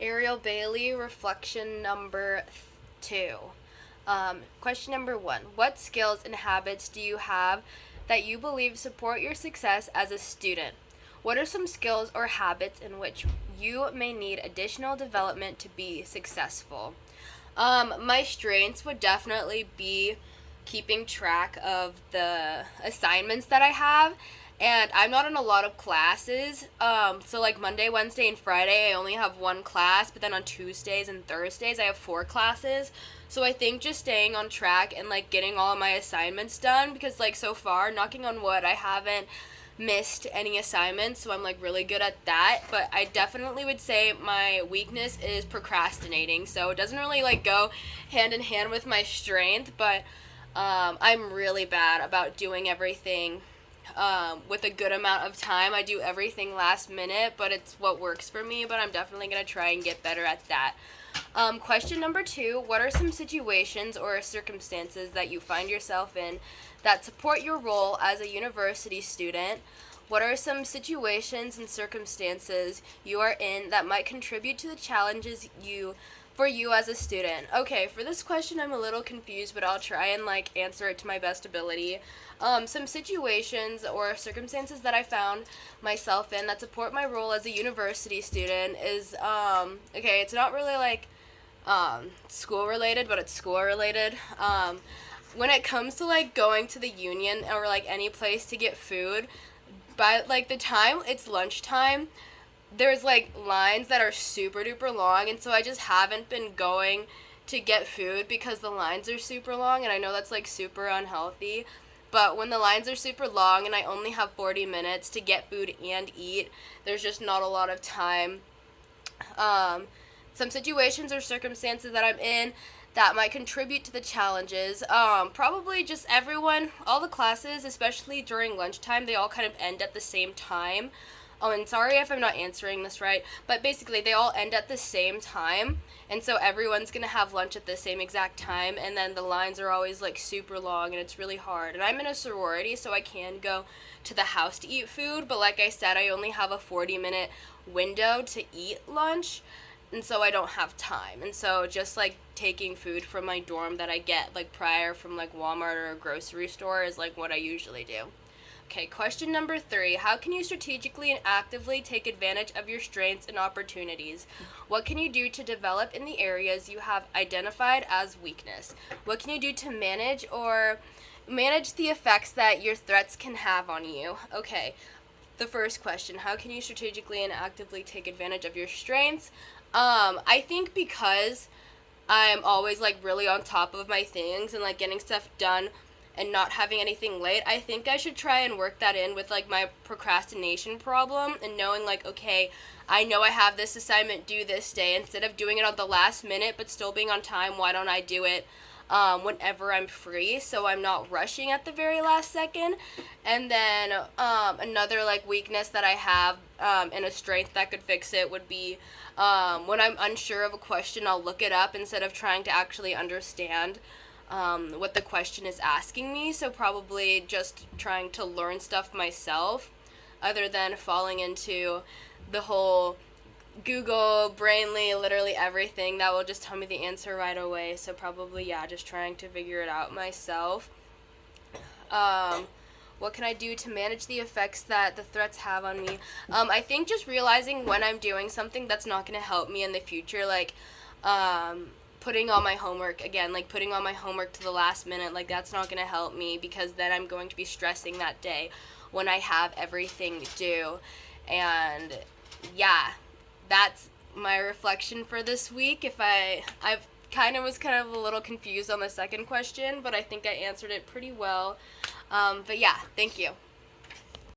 Ariel Bailey, reflection number 2. Question number 1. What skills and habits do you have that you believe support your success as a student? What are some skills or habits in which you may need additional development to be successful? My strengths would definitely be keeping track of the assignments that I have. And I'm not in a lot of classes. So like Monday, Wednesday, and Friday, I only have one class. But then on Tuesdays and Thursdays, I have 4 classes. So I think just staying on track and like getting all of my assignments done, because like so far, knocking on wood, I haven't missed any assignments, so I'm like really good at that. But I definitely would say my weakness is procrastinating, so it doesn't really like go hand in hand with my strength. But I'm really bad about doing everything with a good amount of time. I do everything last minute, but it's what works for me. But I'm definitely gonna try and get better at that. Question number 2. What are some situations or circumstances that you find yourself in that support your role as a university student? What are some situations and circumstances you are in that might contribute to the challenges for you as a student? Okay, for this question I'm a little confused, but I'll try and like answer it to my best ability. Some situations or circumstances that I found myself in that support my role as a university student is okay, it's not really like school related, but it's school related. When it comes to like going to the union or like any place to get food, by like the time it's lunchtime, there's like lines that are super duper long, and so I just haven't been going to get food because the lines are super long, and I know that's like super unhealthy. But when the lines are super long and I only have 40 minutes to get food and eat, there's just not a lot of time. Some situations or circumstances that I'm in that might contribute to the challenges. Probably just everyone, all the classes, especially during lunchtime, they all kind of end at the same time. Oh, and sorry if I'm not answering this right, but basically they all end at the same time, and so everyone's gonna have lunch at the same exact time, and then the lines are always like super long, and it's really hard. And I'm in a sorority, so I can go to the house to eat food, but like I said, I only have a 40-minute window to eat lunch, and so I don't have time. And so just like taking food from my dorm that I get like prior from like Walmart or a grocery store is like what I usually do. Okay, question number 3. How can you strategically and actively take advantage of your strengths and opportunities? What can you do to develop in the areas you have identified as weakness? What can you do to manage the effects that your threats can have on you? Okay, the first question, how can you strategically and actively take advantage of your strengths? I think because I'm always like really on top of my things and like getting stuff done and not having anything late, I think I should try and work that in with like my procrastination problem, and knowing like, okay, I know I have this assignment due this day. Instead of doing it on the last minute but still being on time, why don't I do it whenever I'm free, so I'm not rushing at the very last second? And then another like weakness that I have and a strength that could fix it would be when I'm unsure of a question, I'll look it up instead of trying to actually understand what the question is asking me. So probably just trying to learn stuff myself, other than falling into the whole Google, Brainly, literally everything that will just tell me the answer right away. So probably, yeah, just trying to figure it out myself. What can I do to manage the effects that the threats have on me? I think just realizing when I'm doing something that's not going to help me in the future, like putting all my homework to the last minute, like that's not going to help me, because then I'm going to be stressing that day when I have everything due. And yeah, that's my reflection for this week. I've kind of a little confused on the second question, but I think I answered it pretty well. But yeah, thank you.